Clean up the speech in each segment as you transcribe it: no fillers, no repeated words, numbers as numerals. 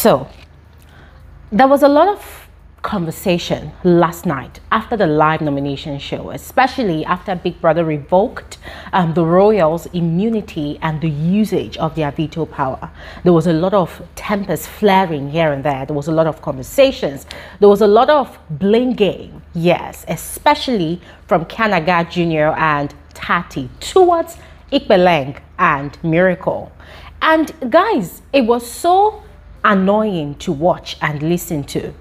So there was a lot of conversation last night after the live nomination show, especially after Big Brother revoked the royals' immunity and the usage of their veto power. There was a lot of tempers flaring here and there. There was a lot of conversations. There was a lot of blame game, yes, especially from KANAGA JNR and TSATSII towards IPELENG and Miracle. And guys, it was so annoying to watch and listen to,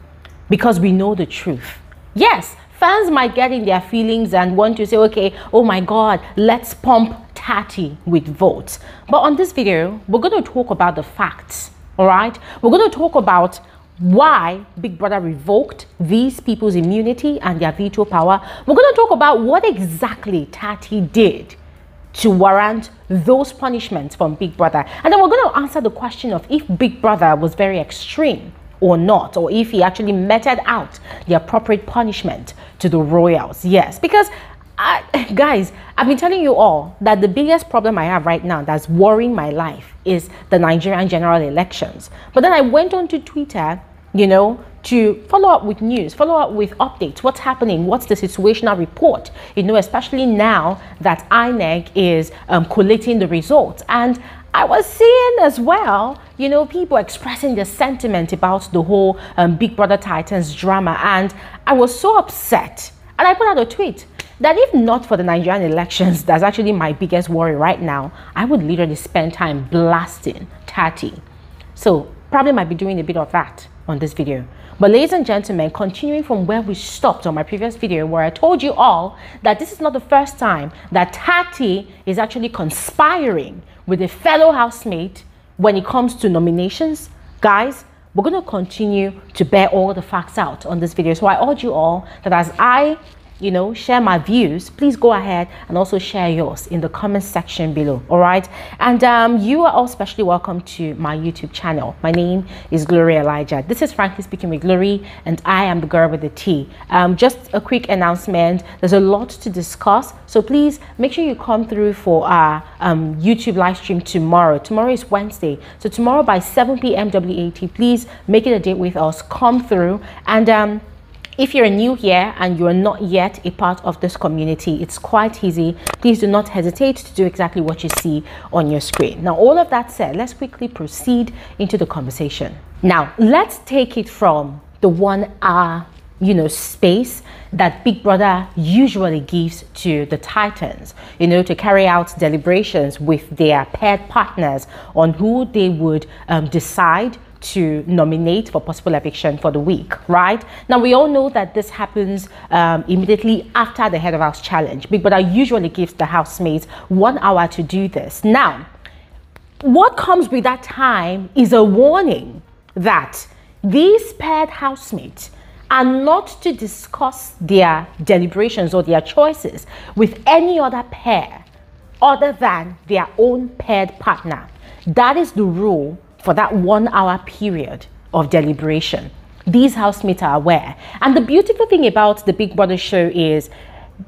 because we know the truth. Yes, fans might get in their feelings and want to say, okay, oh my God, let's pump TSATSII with votes. But on this video, we're going to talk about the facts, all right? We're going to talk about why Big Brother revoked these people's immunity and their veto power. We're going to talk about what exactly TSATSII did to warrant those punishments from Big Brother. And then we're going to answer the question of if Big Brother was very extreme or not, or if he actually meted out the appropriate punishment to the royals. Yes, because guys, I've been telling you all that the biggest problem I have right now that's worrying my life is the Nigerian general elections. But then I went on to Twitter, you know, to follow up with news, follow up with updates, what's happening, what's the situational report, you know, especially now that INEC is collating the results. And I was seeing as well, you know, people expressing their sentiment about the whole Big Brother Titans drama. And I was so upset. And I put out a tweet that if not for the Nigerian elections, that's actually my biggest worry right now, I would literally spend time blasting TSATSII. So probably might be doing a bit of that on this video. But ladies and gentlemen, continuing from where we stopped on my previous video, where I told you all that this is not the first time that TSATSII is actually conspiring with a fellow housemate when it comes to nominations, guys, we're going to continue to bear all the facts out on this video. So I urge you all that as I, you know, share my views, please go ahead and also share yours in the comment section below. All right. And you are all specially welcome to my YouTube channel. My name is Glory Elijah. This is Frankly Speaking with Glory, and I am the girl with the T. Just a quick announcement. There's a lot to discuss, so please make sure you come through for our YouTube live stream tomorrow. Tomorrow is Wednesday, so tomorrow by 7 p.m. WAT, please make it a date with us. Come through. And if you're new here and you're not yet a part of this community, it's quite easy. Please do not hesitate to do exactly what you see on your screen. Now, all of that said, let's quickly proceed into the conversation. Now, let's take it from the 1 hour, you know, space that Big Brother usually gives to the Titans, you know, to carry out deliberations with their paired partners on who they would decide to nominate for possible eviction for the week, right? Now, we all know that this happens immediately after the head of house challenge. Big Brother usually gives the housemates 1 hour to do this. Now, what comes with that time is a warning that these paired housemates are not to discuss their deliberations or their choices with any other pair other than their own paired partner. That is the rule for that 1 hour period of deliberation. These housemates are aware. And the beautiful thing about the Big Brother show is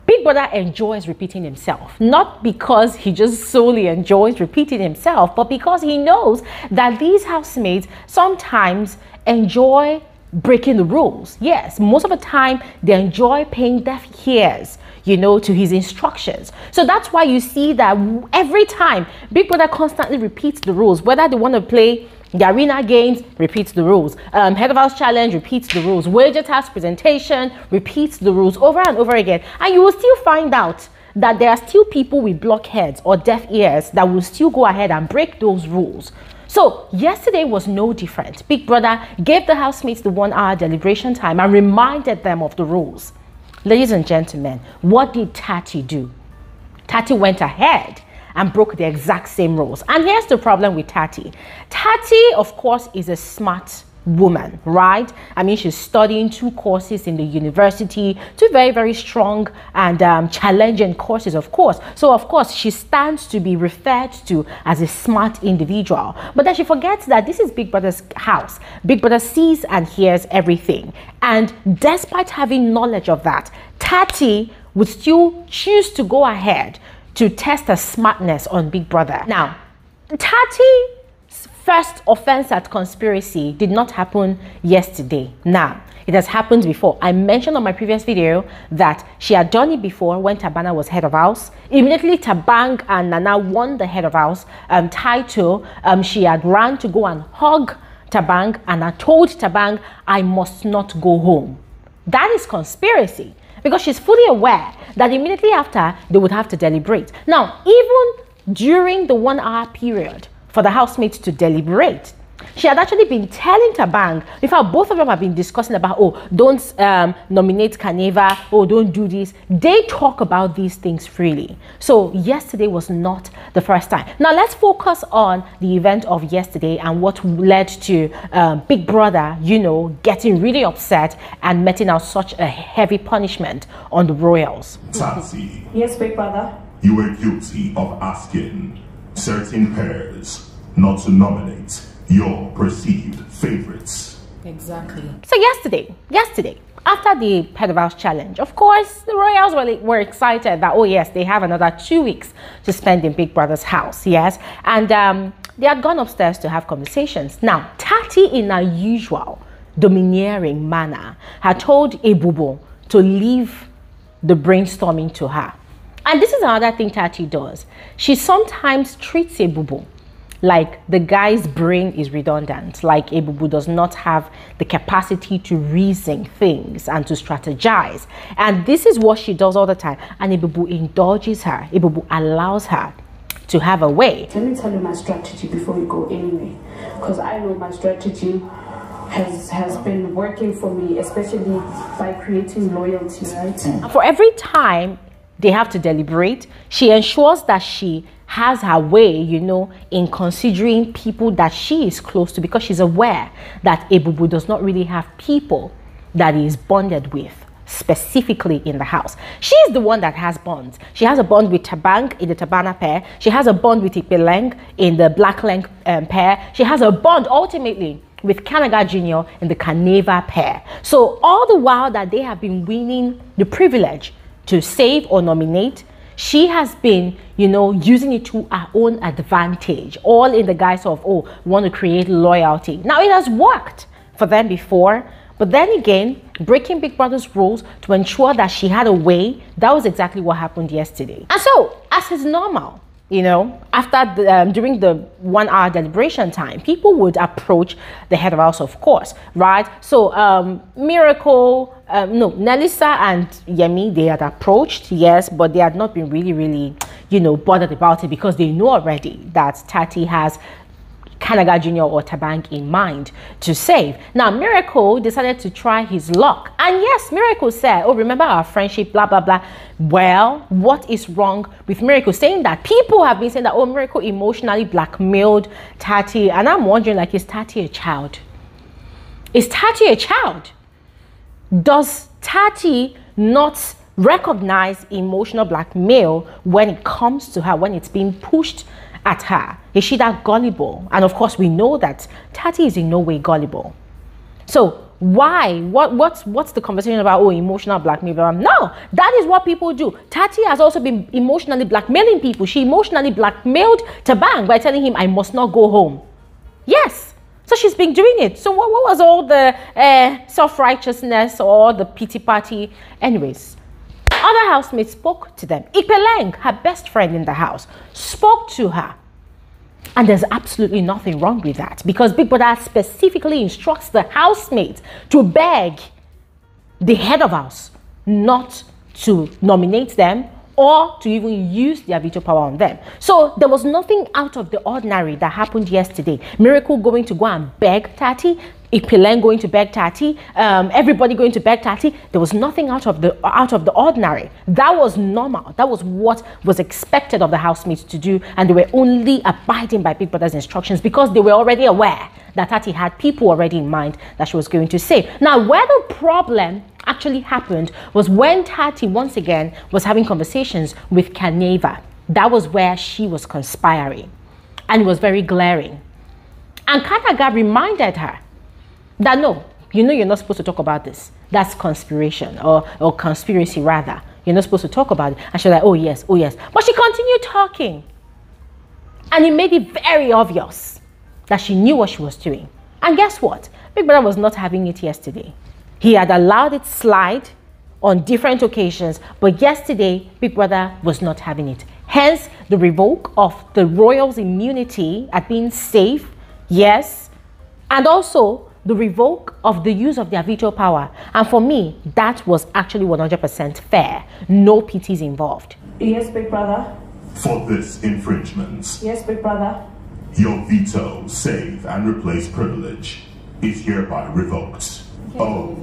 Big Brother enjoys repeating himself, not because he just solely enjoys repeating himself, but because he knows that these housemates sometimes enjoy breaking the rules. Yes, most of the time they enjoy paying deaf ears, you know, to his instructions. So that's why you see that every time Big Brother constantly repeats the rules, whether they want to play the arena games, repeats the rules, head of house challenge, repeats the rules, wager task presentation, repeats the rules over and over again. And you will still find out that there are still people with blockheads or deaf ears that will still go ahead and break those rules. So yesterday was no different. Big Brother gave the housemates the 1 hour deliberation time and reminded them of the rules. Ladies and gentlemen, what did TSATSII do? TSATSII went ahead and broke the exact same rules. And here's the problem with TSATSII. TSATSII, of course, is a smart woman, right? I mean, she's studying 2 courses in the university, 2 very, very strong and challenging courses, of course. So, of course, she stands to be referred to as a smart individual. But then she forgets that this is Big Brother's house. Big Brother sees and hears everything. And despite having knowledge of that, TSATSII would still choose to go ahead to test her smartness on Big Brother. Now, TSATSII's first offense at conspiracy did not happen yesterday. Now, it has happened before. I mentioned on my previous video that she had done it before when Thabang was head of house. Immediately, Thabang and Nana won the head of house title. She had ran to go and hug Thabang, and I told Thabang, I must not go home. That is conspiracy, because she's fully aware that immediately after, they would have to deliberate. Now, even during the 1 hour period for the housemates to deliberate, she had actually been telling Thabang, in fact, both of them have been discussing about, oh, don't nominate KANAGA, oh, don't do this. They talk about these things freely. So yesterday was not the first time. Now let's focus on the event of yesterday and what led to Big Brother, you know, getting really upset and meting out such a heavy punishment on the royals. TSATSII. Yes, Big Brother. You were guilty of asking certain pairs not to nominate your perceived favorites. Exactly. So yesterday, after the head of house challenge, of course, the royals were excited that, oh yes, they have another 2 weeks to spend in Big Brother's house, yes. And they had gone upstairs to have conversations. Now, Tati, in her usual domineering manner, had told Ebubo to leave the brainstorming to her. And this is another thing Tati does. She sometimes treats Ebubo like the guy's brain is redundant, like Ebubo does not have the capacity to reason things and to strategize. And this is what she does all the time. And Ebubo indulges her. Ebubo allows her to have a way. Let me tell you my strategy before we go anyway, because I know my strategy has been working for me, especially by creating loyalty, right? For every time they have to deliberate, she ensures that she has her way, you know, in considering people that she is close to, because she's aware that Ebubo does not really have people that he is bonded with specifically in the house. She's the one that has bonds. She has a bond with Thabang in the Tabana pair. She has a bond with IPELENG in the Black-Leng pair. She has a bond ultimately with KANAGA JNR in the KANAGA pair. So all the while that they have been winning the privilege to save or nominate, she has been, you know, using it to her own advantage, all in the guise of, oh, we want to create loyalty. Now, it has worked for them before, but then again, breaking Big Brother's rules to ensure that she had a way, that was exactly what happened yesterday. And so, as is normal, you know, after during the 1 hour deliberation time, people would approach the head of house, of course, right? So Miracle, no, Nelisa and Yemi, they had approached, yes, but they had not been really, you know, bothered about it, because they know already that Tati has KANAGA JNR or Thabang in mind to save. Now, Miracle decided to try his luck. And yes, Miracle said, oh, remember our friendship, blah, blah, blah. Well, what is wrong with Miracle? Saying that people have been saying that, oh, Miracle emotionally blackmailed Tati. And I'm wondering, like, is Tati a child? Is Tati a child? Does Tati not recognize emotional blackmail when it comes to her, when it's being pushed at her? Is she that gullible? And of course, we know that Tati is in no way gullible. So why? What's the conversation about, oh, emotional blackmail? No, that is what people do. Tati has also been emotionally blackmailing people. She emotionally blackmailed Thabang by telling him, I must not go home. Yes. So she's been doing it. So what was all the self-righteousness or the pity party? Anyways, other housemates spoke to them. IPELENG, her best friend in the house, spoke to her. And there's absolutely nothing wrong with that, because Big Brother specifically instructs the housemates to beg the head of house not to nominate them or to even use their veto power on them. So there was nothing out of the ordinary that happened yesterday. Miracle going to go and beg Tati, IPELENG going to beg Tati, everybody going to beg Tati. There was nothing out of the ordinary. That was normal. That was what was expected of the housemates to do, and they were only abiding by Big Brother's instructions because they were already aware that Tati had people already in mind that she was going to save. Now, where the problem actually happened was when Tati once again was having conversations with KANAGA. That was where she was conspiring, and it was very glaring. And KANAGA reminded her that no, you know you're not supposed to talk about this. That's conspiration, or conspiracy rather. You're not supposed to talk about it. And she's like, oh yes, oh yes. But she continued talking. And it made it very obvious that she knew what she was doing. And guess what? Big Brother was not having it yesterday. He had allowed it slide on different occasions, but yesterday, Big Brother was not having it. Hence, the revoke of the royals' immunity at being safe, yes, and also the revoke of the use of their veto power. And for me, that was actually 100% fair. No PTs involved. Yes, Big Brother. For this infringement, Yes, Big Brother. your veto, save, and replace privilege is hereby revoked. Oh,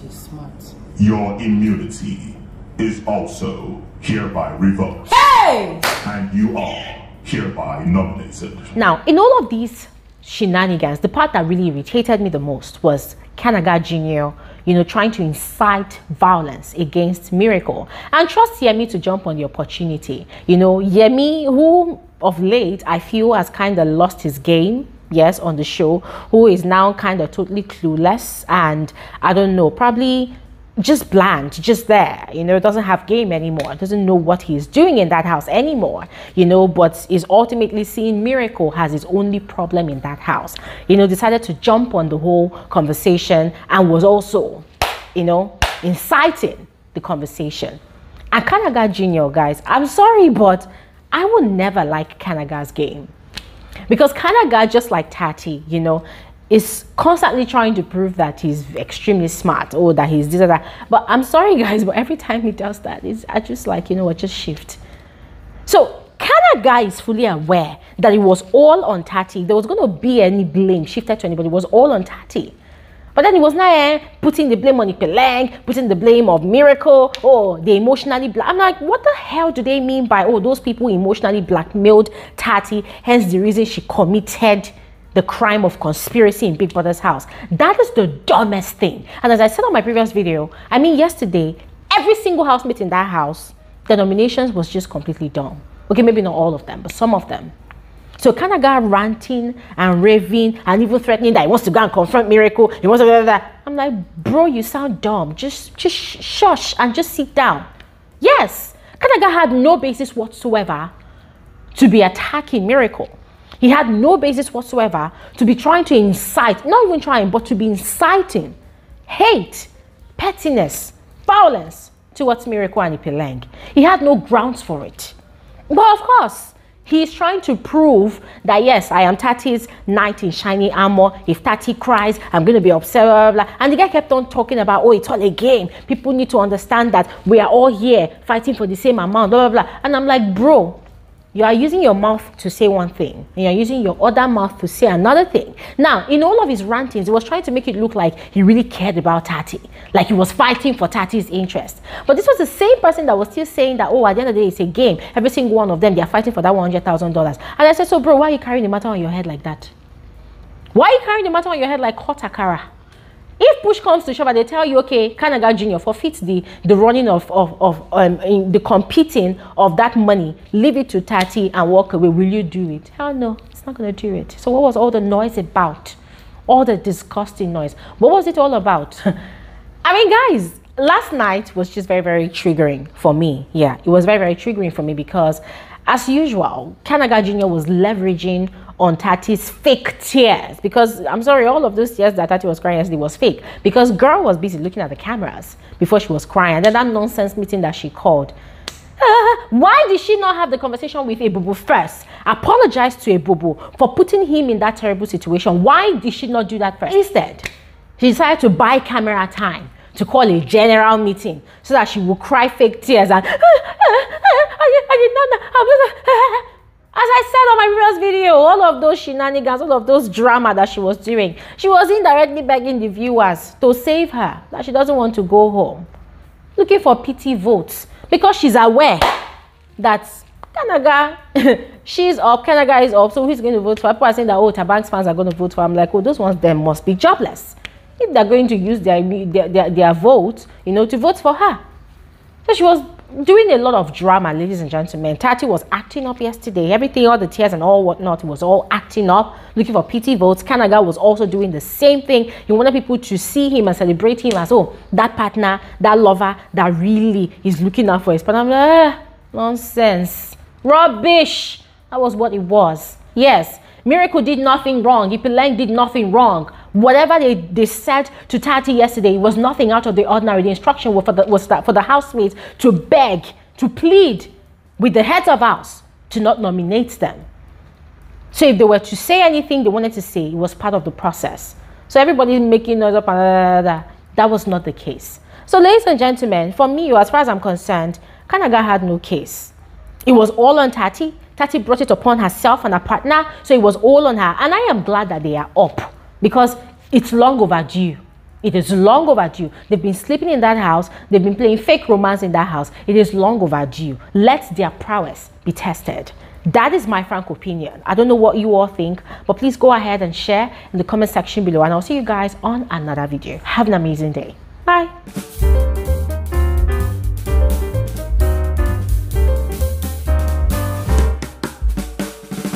She's smart. your immunity is also hereby revoked. Hey! And you are hereby nominated. Now, in all of these shenanigans, the part that really irritated me the most was KANAGA JNR, trying to incite violence against Miracle and trust Yemi to jump on the opportunity. Yemi, who of late I feel has kind of lost his game, yes, on the show, who is now kind of totally clueless and I don't know, probably just bland, just there, doesn't have game anymore, doesn't know what he's doing in that house anymore, but is ultimately seeing Miracle as his only problem in that house, decided to jump on the whole conversation and was also, inciting the conversation. And KANAGA JNR, guys, I'm sorry, but I will never like KANAGA's game. Because KANAGA, just like Tati, is constantly trying to prove that he's extremely smart or that he's this or that. But I'm sorry, guys, but every time he does that, I just like, just shift. So KANAGA is fully aware that it was all on Tati. There was going to be any blame shifted to anybody. It was all on Tati. But then he was now putting the blame on IPELENG, putting the blame of Miracle, they emotionally I'm like, what the hell do they mean by, those people emotionally blackmailed Tati, hence the reason she committed the crime of conspiracy in Big Brother's house? That is the dumbest thing. And as I said on my previous video, yesterday, every single housemate in that house, the nominations was just completely dumb. Okay, maybe not all of them, but some of them. So KANAGA ranting and raving and even threatening that he wants to go and confront Miracle. He wants to do that. I'm like, bro, you sound dumb. Just shush and just sit down. Yes, KANAGA had no basis whatsoever to be attacking Miracle. He had no basis whatsoever to be trying to incite, not even trying, but to be inciting hate, pettiness, violence towards Miracle and IPELENG. He had no grounds for it. But of course, he's trying to prove that, yes, I am Tati's knight in shiny armor. If Tati cries, I'm going to be upset. Blah, blah, blah. And the guy kept on talking about, it's all a game. People need to understand that we are all here fighting for the same amount. Blah, blah, blah. And I'm like, bro, you are using your mouth to say one thing, and you're using your other mouth to say another thing. Now, in all of his rantings, he was trying to make it look like he really cared about Tati, like he was fighting for Tati's interest. But this was the same person that was still saying that, at the end of the day, it's a game. Every single one of them, they are fighting for that $100,000. And I said, so bro, why are you carrying the matter on your head like that? Why are you carrying the matter on your head like hot akara? If push comes to shove and they tell you, okay, KANAGA JNR forfeits the running of the competing of that money, leave it to Tati and walk away, will you do it? Hell no, it's not going to do it. So what was all the noise about? All the disgusting noise. What was it all about? Guys, last night was just very, very triggering for me. Yeah, it was very, very triggering for me because, as usual, KANAGA JNR was leveraging on Tati's fake tears, because I'm sorry, all of those tears that Tati was crying yesterday was fake, because girl was busy looking at the cameras before she was crying. And then that nonsense meeting that she called, why did she not have the conversation with Ebubu first? Apologize to Ebubu for putting him in that terrible situation. Why did she not do that first? Instead, she decided to buy camera time to call a general meeting so that she would cry fake tears and I did not know. As I said on my previous video, all of those shenanigans, all of those drama that she was doing, she was indirectly begging the viewers to save her, that she doesn't want to go home, looking for pity votes, because she's aware that KANAGA, she's up, KANAGA is up, so who's going to vote for her? People are saying that, Thabang's fans are going to vote for her. I'm like, those ones, them must be jobless if they're going to use their vote, to vote for her. So she was doing a lot of drama, ladies and gentlemen. Tati was acting up yesterday. Everything, all the tears and all whatnot, was all acting up, looking for pity votes. KANAGA was also doing the same thing. He wanted people to see him and celebrate him as, that partner, that lover that really is looking out for his partner. I'm like, nonsense. Rubbish. That was what it was. Yes, Miracle did nothing wrong. IPELENG did nothing wrong. Whatever they said to Tati yesterday was nothing out of the ordinary. The instruction was for the housemates to beg, to plead with the heads of house to not nominate them. So if they were to say anything they wanted to say, it was part of the process. So everybody making noise up, that was not the case. So ladies and gentlemen, for me, as far as I'm concerned, KANAGA had no case. It was all on Tati. Tati brought it upon herself and her partner, so it was all on her. And I am glad that they are up because it's long overdue. It is long overdue. They've been sleeping in that house. They've been playing fake romance in that house. It is long overdue. Let their prowess be tested. That is my frank opinion. I don't know what you all think, but please go ahead and share in the comment section below. And I'll see you guys on another video. Have an amazing day. Bye.